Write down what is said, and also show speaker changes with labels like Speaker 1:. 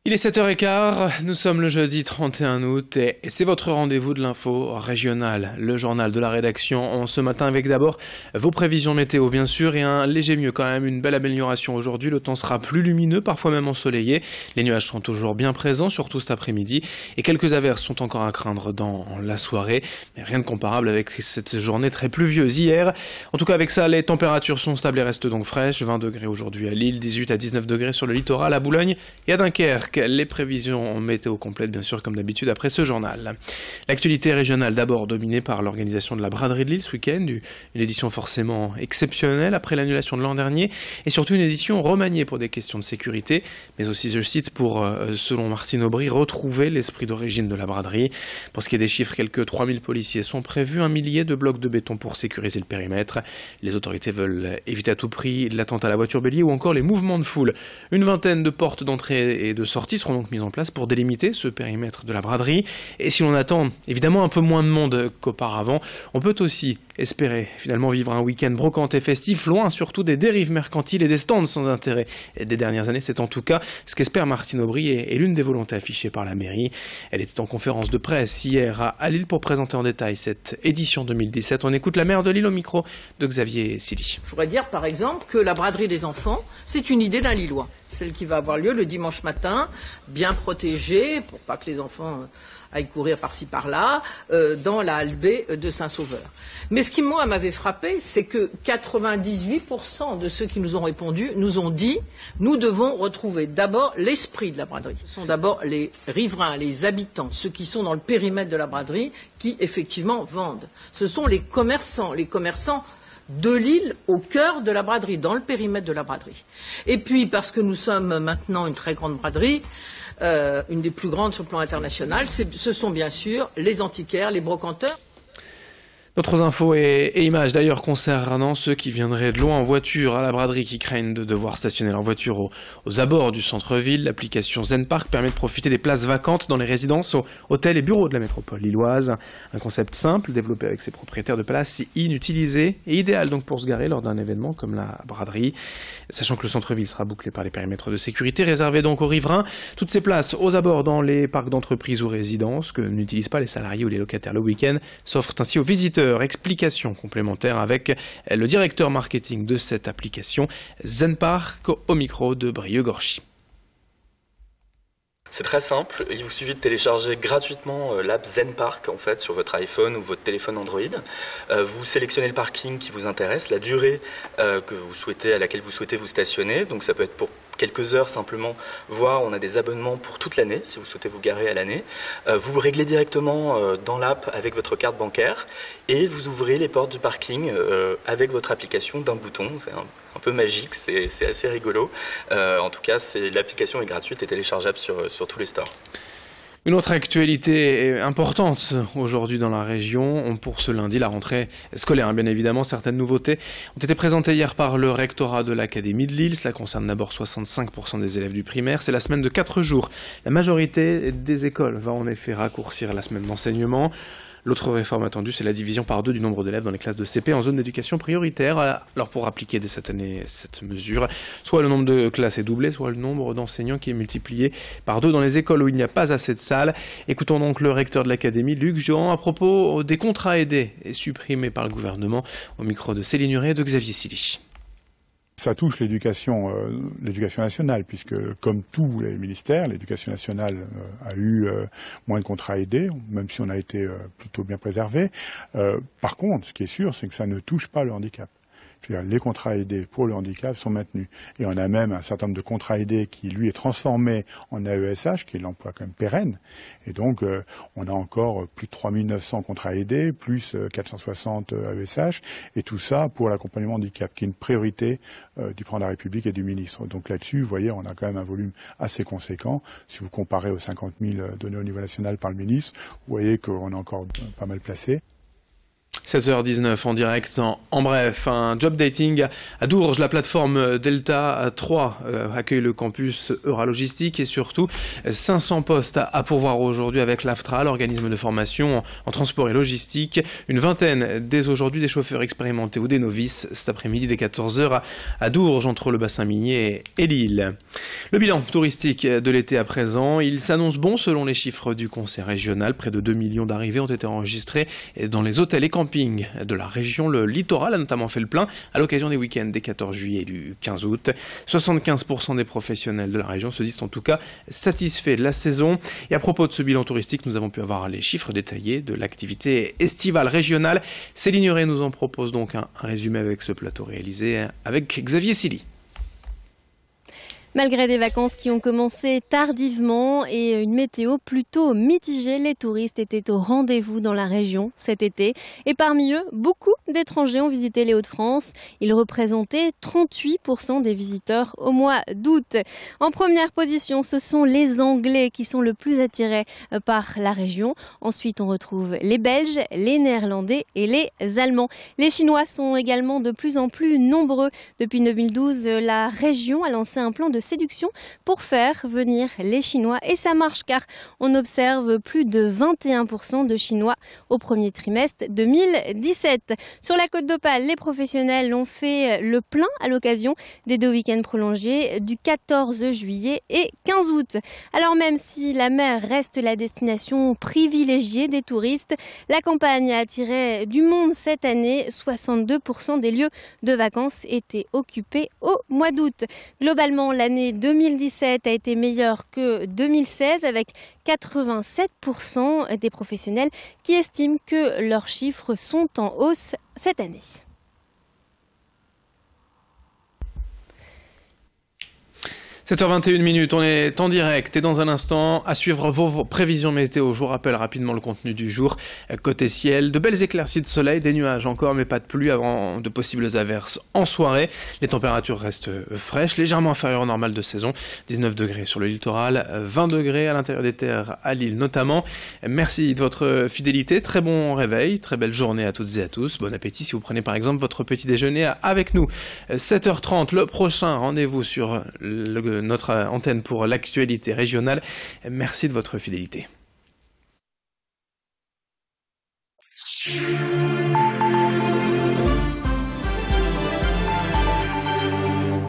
Speaker 1: Il est 7h15, nous sommes le jeudi 31 août et c'est votre rendez-vous de l'info régionale, le journal de la rédaction. Ce matin avec d'abord vos prévisions météo bien sûr et un léger mieux quand même, une belle amélioration aujourd'hui. Le temps sera plus lumineux, parfois même ensoleillé. Les nuages seront toujours bien présents, surtout cet après-midi. Et quelques averses sont encore à craindre dans la soirée. Mais rien de comparable avec cette journée très pluvieuse hier. En tout cas avec ça, les températures sont stables et restent donc fraîches. 20 degrés aujourd'hui à Lille, 18 à 19 degrés sur le littoral, à Boulogne et à Dunkerque. Les prévisions météo complètes, bien sûr, comme d'habitude, après ce journal. L'actualité régionale, d'abord dominée par l'organisation de la braderie de Lille ce week-end, une édition forcément exceptionnelle après l'annulation de l'an dernier, et surtout une édition remaniée pour des questions de sécurité, mais aussi, je cite, pour, selon Martine Aubry, retrouver l'esprit d'origine de la braderie. Pour ce qui est des chiffres, quelques 3000 policiers sont prévus, 1 millier de blocs de béton pour sécuriser le périmètre. Les autorités veulent éviter à tout prix l'attentat à la voiture bélier ou encore les mouvements de foule. Une vingtaine de portes d'entrée et de sortie seront donc mises en place pour délimiter ce périmètre de la braderie. Et si l'on attend évidemment un peu moins de monde qu'auparavant, on peut aussi espérer finalement vivre un week-end brocanté festif, loin surtout des dérives mercantiles et des stands sans intérêt des dernières années. C'est en tout cas ce qu'espère Martine Aubry et l'une des volontés affichées par la mairie. Elle était en conférence de presse hier à Lille pour présenter en détail cette édition 2017. On écoute la maire de Lille au micro de Xavier Silly.
Speaker 2: Je voudrais dire par exemple que la braderie des enfants, c'est une idée d'un Lillois. Celle qui va avoir lieu le dimanche matin, bien protégée, pour pas que les enfants aillent courir par-ci par-là, dans la halle B de Saint-Sauveur. Mais ce qui, moi, m'avait frappé, c'est que 98% de ceux qui nous ont répondu nous ont dit « Nous devons retrouver d'abord l'esprit de la braderie ». Ce sont d'abord les riverains, les habitants, ceux qui sont dans le périmètre de la braderie, qui, effectivement, vendent. Ce sont les commerçants de Lille au cœur de la braderie, dans le périmètre de la braderie. Et puis, parce que nous sommes maintenant une très grande braderie, une des plus grandes sur le plan international, ce sont bien sûr les antiquaires, les brocanteurs.
Speaker 1: D'autres infos et images d'ailleurs concernant ceux qui viendraient de loin en voiture à la braderie, qui craignent de devoir stationner leur voiture aux abords du centre-ville. L'application Zen Park permet de profiter des places vacantes dans les résidences, hôtels et bureaux de la métropole lilloise. Un concept simple, développé avec ses propriétaires de places inutilisées et idéal donc pour se garer lors d'un événement comme la braderie. Sachant que le centre-ville sera bouclé par les périmètres de sécurité réservés donc aux riverains. Toutes ces places aux abords dans les parcs d'entreprises ou résidences que n'utilisent pas les salariés ou les locataires le week-end s'offrent ainsi aux visiteurs. Explication complémentaire avec le directeur marketing de cette application, Zen Park, au micro de Brieux Gorchy.
Speaker 3: C'est très simple, il vous suffit de télécharger gratuitement l'app Zen Park en fait sur votre iPhone ou votre téléphone Android. Vous sélectionnez le parking qui vous intéresse, la durée à laquelle vous souhaitez vous stationner, donc ça peut être pour quelques heures simplement, voire on a des abonnements pour toute l'année si vous souhaitez vous garer à l'année. Vous réglez directement dans l'app avec votre carte bancaire et vous ouvrez les portes du parking avec votre application d'un bouton. C'est un peu magique, c'est assez rigolo. En tout cas, l'application est gratuite et téléchargeable sur tous les stores.
Speaker 1: Une autre actualité importante aujourd'hui dans la région, pour ce lundi, la rentrée scolaire, bien évidemment. Certaines nouveautés ont été présentées hier par le rectorat de l'Académie de Lille. Cela concerne d'abord 65% des élèves du primaire. C'est la semaine de 4 jours. La majorité des écoles va en effet raccourcir la semaine d'enseignement. L'autre réforme attendue, c'est la division par 2 du nombre d'élèves dans les classes de CP en zone d'éducation prioritaire. Alors pour appliquer dès cette année cette mesure, soit le nombre de classes est doublé, soit le nombre d'enseignants qui est multiplié par 2 dans les écoles où il n'y a pas assez de salles. Écoutons donc le recteur de l'académie, Luc Jean, à propos des contrats aidés et supprimés par le gouvernement, au micro de Céline Huret et de Xavier Silly.
Speaker 4: Ça touche l'éducation nationale, puisque comme tous les ministères, l'éducation nationale a eu moins de contrats aidés, même si on a été plutôt bien préservé. Par contre, ce qui est sûr, c'est que ça ne touche pas le handicap. C'est-à-dire, les contrats aidés pour le handicap sont maintenus. Et on a même un certain nombre de contrats aidés qui, lui, est transformé en AESH, qui est l'emploi quand même pérenne. Et donc, on a encore plus de 3900 contrats aidés, plus 460 AESH, et tout ça pour l'accompagnement handicap, qui est une priorité du président de la République et du ministre. Donc là-dessus, vous voyez, on a quand même un volume assez conséquent. Si vous comparez aux 50 000 donnés au niveau national par le ministre, vous voyez qu'on est encore pas mal placé.
Speaker 1: 7h19 en direct en bref. Un job dating à Dourges. La plateforme Delta 3 accueille le campus Euralogistique et surtout 500 postes à pourvoir aujourd'hui avec l'AFTRA, l'organisme de formation en transport et logistique. Une vingtaine dès aujourd'hui des chauffeurs expérimentés ou des novices cet après-midi dès 14h à Dourges entre le bassin minier et Lille. Le bilan touristique de l'été à présent, il s'annonce bon selon les chiffres du Conseil régional. Près de 2 millions d'arrivées ont été enregistrées dans les hôtels et campings de la région. Le littoral a notamment fait le plein à l'occasion des week-ends des 14 juillet et du 15 août. 75% des professionnels de la région se disent en tout cas satisfaits de la saison. Et à propos de ce bilan touristique, nous avons pu avoir les chiffres détaillés de l'activité estivale régionale. Céline Huret nous en propose donc un résumé avec ce plateau réalisé avec Xavier Silly.
Speaker 5: Malgré des vacances qui ont commencé tardivement et une météo plutôt mitigée, les touristes étaient au rendez-vous dans la région cet été. Et parmi eux, beaucoup d'étrangers ont visité les Hauts-de-France. Ils représentaient 38% des visiteurs au mois d'août. En première position, ce sont les Anglais qui sont le plus attirés par la région. Ensuite, on retrouve les Belges, les Néerlandais et les Allemands. Les Chinois sont également de plus en plus nombreux. Depuis 2012, la région a lancé un plan de séduction pour faire venir les Chinois et ça marche car on observe plus de 21% de Chinois au premier trimestre 2017. Sur la Côte d'Opale, les professionnels ont fait le plein à l'occasion des 2 week-ends prolongés du 14 juillet et 15 août. Alors même si la mer reste la destination privilégiée des touristes, la campagne a attiré du monde cette année. 62% des lieux de vacances étaient occupés au mois d'août. Globalement, l'année 2017 a été meilleure que 2016 avec 87% des professionnels qui estiment que leurs chiffres sont en hausse cette année. «
Speaker 1: 7h21, on est en direct et dans un instant à suivre vos prévisions météo. Je vous rappelle rapidement le contenu du jour. Côté ciel, de belles éclaircies de soleil, des nuages encore mais pas de pluie avant de possibles averses en soirée. Les températures restent fraîches, légèrement inférieures au normal de saison. 19 degrés sur le littoral, 20 degrés à l'intérieur des terres à Lille notamment. Merci de votre fidélité, très bon réveil, très belle journée à toutes et à tous. Bon appétit si vous prenez par exemple votre petit déjeuner avec nous. 7h30, le prochain rendez-vous sur notre antenne pour l'actualité régionale. Merci de votre fidélité.